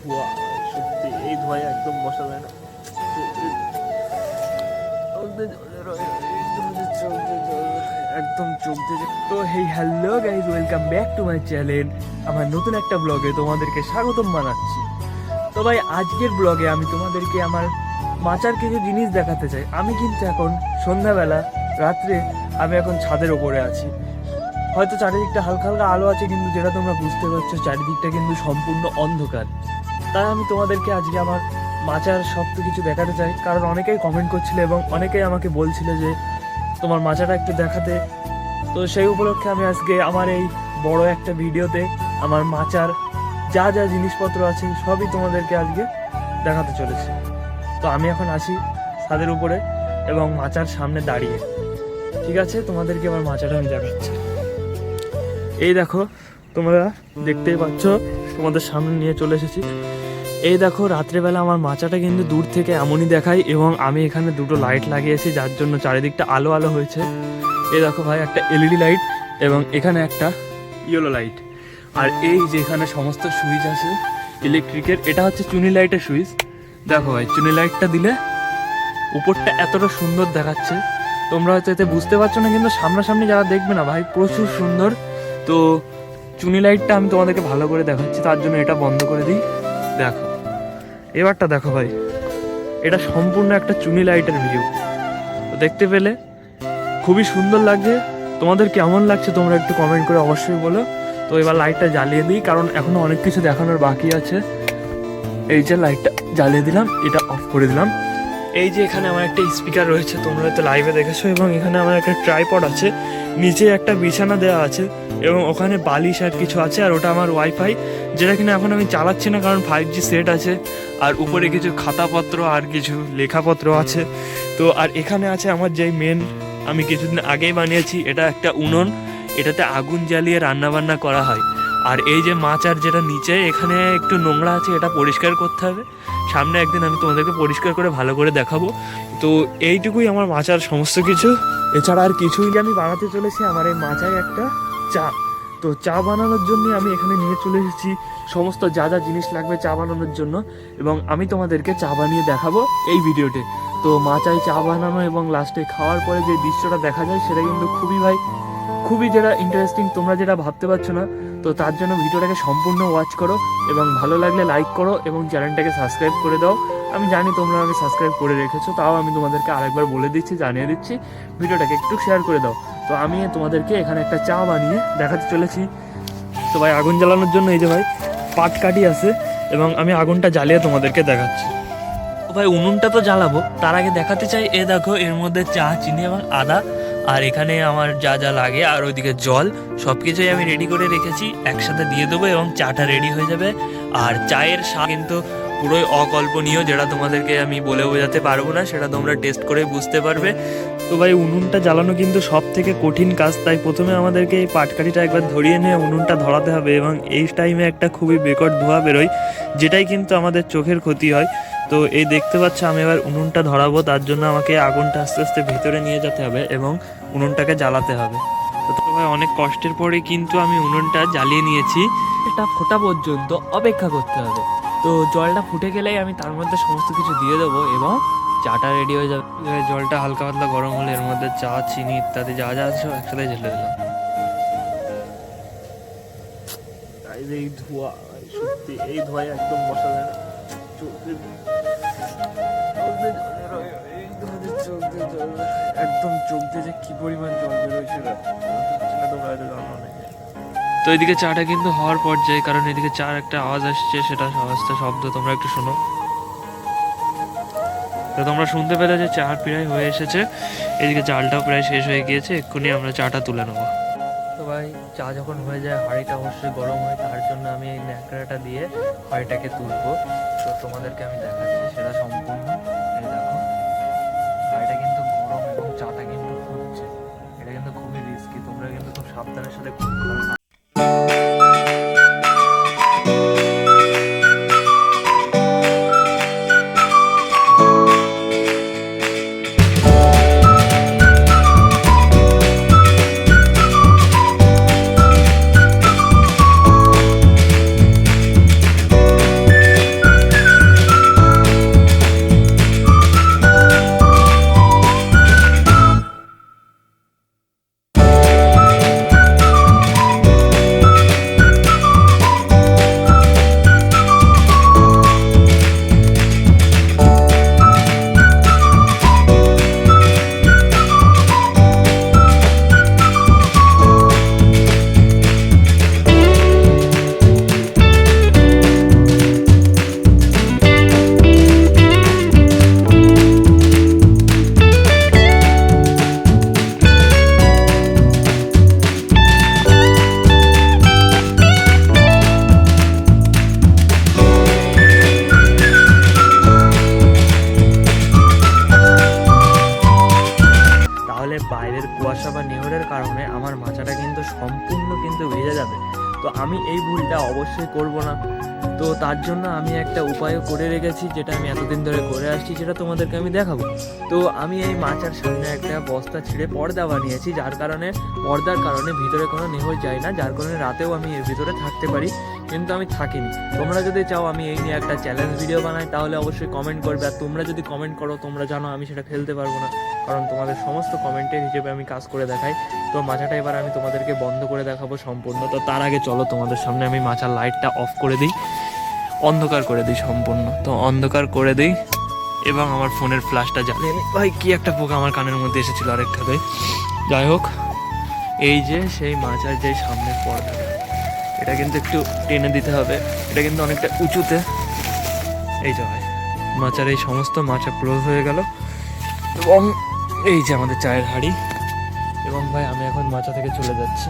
ধোঁয়া, সত্যি এই ধোঁয়ায় একদম বসা যায় না। একদম চোখ দিয়ে তো hey hello guys, welcome back to my channel. আমার নতুন একটা ব্লগে তোমাদেরকে স্বাগতম জানাচ্ছি। তো ভাই, আজকের ব্লগে আমি তোমাদেরকে আমার মাচার কিছু জিনিস দেখাতে চাই। আমি কিন্তু এখন সন্ধ্যাবেলা, রাত্রে আমি এখন ছাদের ওপরে আছি। হয়তো চারিদিকটা হালকা হালকা আলো আছে, কিন্তু যেটা তোমরা বুঝতে পারছো চারিদিকটা কিন্তু সম্পূর্ণ অন্ধকার। তাই আমি তোমাদেরকে আজকে আমার মাচার সব কিছু দেখাতে চাই, কারণ অনেকেই কমেন্ট করছিল এবং অনেকেই আমাকে বলছিল যে তোমার মাচাটা একটু দেখাতে। তো সেই উপলক্ষে আমি আজকে আমার এই বড় একটা ভিডিওতে আমার মাচার যা যা জিনিসপত্র আছে সবই তোমাদেরকে আজকে দেখাতে চলেছি। তো আমি এখন আছি ছাদের উপরে এবং মাচার সামনে দাঁড়িয়ে। ঠিক আছে, তোমাদেরকে আমার মাচাটা আমি দেখাচ্ছি। এই দেখো, তোমরা দেখতেই পাচ্ছ, তোমাদের সামনে নিয়ে চলে এসেছি। এই দেখো, রাত্রেবেলা আমার মাচাটা কিন্তু দূর থেকে এমনই দেখায় এবং আমি এখানে দুটো লাইট লাগিয়েছি, যার জন্য চারিদিকটা আলো আলো হয়েছে। এই দেখো ভাই, একটা এলইডি লাইট এবং এখানে একটা ইয়েলো লাইট। আর এই যে এখানে সমস্ত সুইচ আছে ইলেকট্রিকের, এটা হচ্ছে চুনি লাইটের সুইচ। দেখো ভাই, চুনি লাইটটা দিলে উপরটা এতটা সুন্দর দেখাচ্ছে, তোমরা হয়তো এতে বুঝতে পারছো না, কিন্তু সামনাসামনি যারা দেখবে না ভাই, প্রচুর সুন্দর। তো চুনি লাইটটা আমি তোমাদেরকে ভালো করে দেখাচ্ছি, তার জন্য এটা বন্ধ করে দিই। দেখো, এবারটা দেখো ভাই, এটা সম্পূর্ণ একটা চুনি লাইটের ভিউ। দেখতে পেলে খুবই সুন্দর লাগছে। তোমাদের কেমন লাগছে তোমরা একটু কমেন্ট করে অবশ্যই বলো। তো এবার লাইটটা জ্বালিয়ে দিই, কারণ এখনো অনেক কিছু দেখানোর বাকি আছে। এই যে লাইটটা জ্বালিয়ে দিলাম, এটা অফ করে দিলাম। এই যে এখানে আমার একটা স্পিকার রয়েছে, তোমরা হয়তো লাইভে দেখেছো, এবং এখানে আমার একটা ট্রাইপড আছে, নিচে একটা বিছানা দেওয়া আছে এবং ওখানে বালিশ আর কিছু আছে। আর ওটা আমার ওয়াইফাই, যেটা কিনা এখন আমি চালাচ্ছি না, কারণ 5G সেট আছে। আর উপরে কিছু খাতাপত্র আর কিছু লেখাপত্র আছে। তো আর এখানে আছে আমার যেই মেন, আমি কিছুদিন আগেই বানিয়েছি, এটা একটা উনুন, এটাতে আগুন জ্বালিয়ে রান্নাবান্না করা হয়। আর এই যে মাচার যেটা নিচে, এখানে একটু নোংরা আছে, এটা পরিষ্কার করতে হবে। সামনে একদিন আমি তোমাদেরকে পরিষ্কার করে ভালো করে দেখাবো। তো এইটুকুই আমার মাচার সমস্ত কিছু, এছাড়া আর কিছুই আমি বানাতে চলেছি। আমার এই মাচায় একটা চা, তো চা বানানোর জন্য আমি এখানে নিয়ে চলে এসেছি সমস্ত যা যা জিনিস লাগবে চা বানানোর জন্য, এবং আমি তোমাদেরকে চা বানিয়ে দেখাবো এই ভিডিওতে। তো মাচায় চা বানানো এবং লাস্টে খাওয়ার পরে যে দৃশ্যটা দেখা যায়, সেটা কিন্তু খুবই যেটা ইন্টারেস্টিং, তোমরা যেটা ভাবতে পারছো না। তো তার জন্য ভিডিওটাকে সম্পূর্ণ ওয়াচ করো এবং ভালো লাগলে লাইক করো এবং চ্যানেলটাকে সাবস্ক্রাইব করে দাও। আমি জানি তোমরা আমাকে সাবস্ক্রাইব করে রেখেছো, তাও আমি তোমাদেরকে আরেকবার বলে দিচ্ছি, জানিয়ে দিচ্ছি, ভিডিওটাকে একটু শেয়ার করে দাও। তো আমি তোমাদেরকে এখানে একটা চা বানিয়ে দেখাতে চলেছি। তো ভাই, আগুন জ্বালানোর জন্য এই যে ভাই পাটকাঠি আছে এবং আমি আগুনটা জ্বালিয়ে তোমাদেরকে দেখাচ্ছি। তো ভাই, উনুনটা তো জ্বালাবো, তার আগে দেখাতে চাই, এ দেখো, এর মধ্যে চা, চিনি এবং আদা, আর এখানে আমার যা যা লাগে, আর ওইদিকে জল, সব কিছুই আমি রেডি করে রেখেছি। একসাথে দিয়ে দেবো এবং চাটা রেডি হয়ে যাবে। আর চায়ের স্বাদ কিন্তু পুরোই অকল্পনীয়, যেটা তোমাদেরকে আমি বলে বোঝাতে পারবো না, সেটা তোমরা টেস্ট করে বুঝতে পারবে। তো ভাই, উনুনটা জ্বালানো কিন্তু সব থেকে কঠিন কাজ, তাই প্রথমে আমাদেরকে এই পাটকাঠিটা একবার ধরিয়ে নিয়ে উনুনটা ধরাতে হবে, এবং এই টাইমে একটা খুবই বেকট ধোঁয়া বেরোয়, যেটাই কিন্তু আমাদের চোখের ক্ষতি হয়। তো এই দেখতে পাচ্ছ, আমি এবার উনুনটা ধরাবো, তার জন্য আমাকে আগুনটা আস্তে আস্তে ভিতরে নিয়ে যেতে হবে এবং উনুনটাকে জ্বালাতে হবে। তো ভাই, অনেক কষ্টের পরে কিন্তু আমি উনুনটা জ্বালিয়ে নিয়েছি। এটা ফোটা পর্যন্ত অপেক্ষা করতে হবে। তো জলটা ফুটে গেলেই আমি তার মধ্যে সমস্ত কিছু দিয়ে দেবো এবং চাটা রেডি হয়ে যাবে। জলটা হালকা পাতলা গরম হলে এর মধ্যে চা, চিনি ইত্যাদি যা যা আছে সব একসাথে ঢেলে দিলাম। এই ধোঁয়া, সত্যি এই ধোঁয়ায় একদম বসা যায় না। একদম চোখ দিয়ে যে কি পরিমাণ জল বেরোয় তোমরা হয়তো জানো না। তো এদিকে চাটা কিন্তু হওয়ার পর্যায়ে, কারণ এদিকে চার একটা আওয়াজ আসছে, সেটা আওয়াজটা শব্দ তোমরা একটু শোনো। তো তোমরা শুনতে পেলে যে চা প্রায় হয়ে এসেছে, এদিকে চালটাও প্রায় শেষ হয়ে গিয়েছে, এক্ষুনি আমরা চাটা তুলে নেবো। তো ভাই, চা যখন হয়ে যায়, হাঁড়িটা অবশ্যই গরম হয়, তার জন্য আমি এই ন্যাকড়াটা দিয়ে হাঁড়িটাকে তুলবো। তো তোমাদেরকে আমি দেখাচ্ছি সেটা সম্পূর্ণ। এই দেখো, হাঁড়িটা কিন্তু গরম এবং চাটা কিন্তু ফুটছে। এটা কিন্তু খুবই রিস্কি, তোমরা কিন্তু খুব সাবধানের সাথে করতে পারো। আমি এই ভুলটা অবশ্যই করব না। তো তার জন্য আমি একটা উপায়ও করে রেখেছি, যেটা আমি এতদিন ধরে করে আসছি, যেটা তোমাদেরকে আমি দেখাবো। তো আমি এই মাচার সামনে একটা বস্তা ছিঁড়ে পর্দা বানিয়েছি, পর্দার কারণে ভিতরে কোনো নেহর যায় না, যার কারণে রাতেও আমি এর ভিতরে থাকতে পারি, কিন্তু আমি থাকিনি। তোমরা যদি চাও আমি এই নিয়ে একটা চ্যালেঞ্জ ভিডিও বানাই, তাহলে অবশ্যই কমেন্ট করবে। আর তোমরা যদি কমেন্ট করো, তোমরা জানো আমি সেটা ফেলতে পারবো না, কারণ তোমাদের সমস্ত কমেন্টের হিসেবে আমি কাজ করে দেখাই। তো মাচাটা এবার আমি তোমাদেরকে বন্ধ করে দেখাবো সম্পূর্ণ। তো তার আগে চলো তোমাদের সামনে আমি মাচার লাইটটা অফ করে দিই, অন্ধকার করে দিই সম্পূর্ণ। তো অন্ধকার করে দিই এবং আমার ফোনের ফ্ল্যাশটা জ্বালিয়ে নিই। ভাই কি একটা পোকা আমার কানের মধ্যে এসেছিলো আরেকটাতে। যাই হোক, এই যে সেই মাচার যে সামনের পর্দাটা, এটা কিন্তু একটু টেনে দিতে হবে, এটা কিন্তু অনেকটা উঁচুতে। এই যে ভাই মাচার এই সমস্ত মাচা ক্লোজ হয়ে গেল, এবং এই যে আমাদের চায়ের হাঁড়ি। এবং ভাই আমি এখন মাচা থেকে চলে যাচ্ছি।